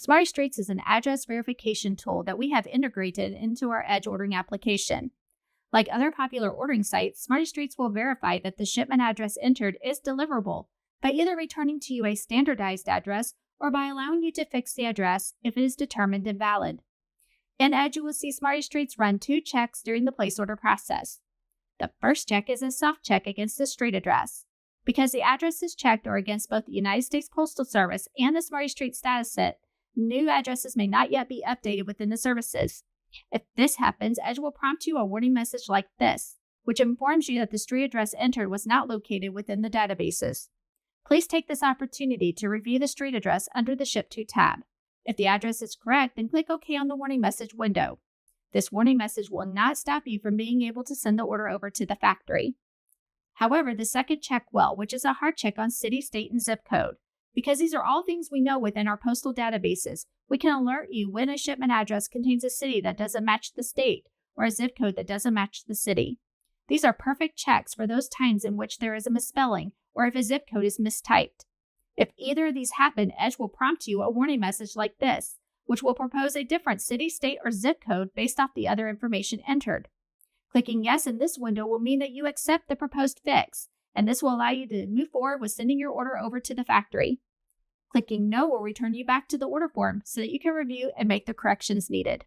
Smarty Streets is an address verification tool that we have integrated into our Edge ordering application. Like other popular ordering sites, Smarty Streets will verify that the shipment address entered is deliverable by either returning to you a standardized address or by allowing you to fix the address if it is determined invalid. In Edge, you will see Smarty Streets run 2 checks during the place order process. The first check is a soft check against the street address. Because the addresses checked are against both the United States Postal Service and the Smarty Street status set, new addresses may not yet be updated within the services. If this happens, Edge will prompt you a warning message like this, which informs you that the street address entered was not located within the databases. Please take this opportunity to review the street address under the Ship To tab. If the address is correct, then click OK on the warning message window. This warning message will not stop you from being able to send the order over to the factory. However, the second check will, which is a hard check on city, state, and zip code. Because these are all things we know within our postal databases, we can alert you when a shipment address contains a city that doesn't match the state or a zip code that doesn't match the city. These are perfect checks for those times in which there is a misspelling or if a zip code is mistyped. If either of these happen, Edge will prompt you a warning message like this, which will propose a different city, state, or zip code based off the other information entered. Clicking Yes in this window will mean that you accept the proposed fix, and this will allow you to move forward with sending your order over to the factory. Clicking No will return you back to the order form so that you can review and make the corrections needed.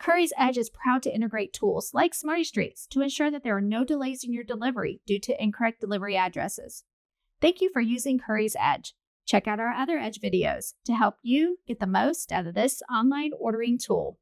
CURRIES EDGE is proud to integrate tools like Smarty Streets to ensure that there are no delays in your delivery due to incorrect delivery addresses. Thank you for using CURRIES EDGE. Check out our other Edge videos to help you get the most out of this online ordering tool.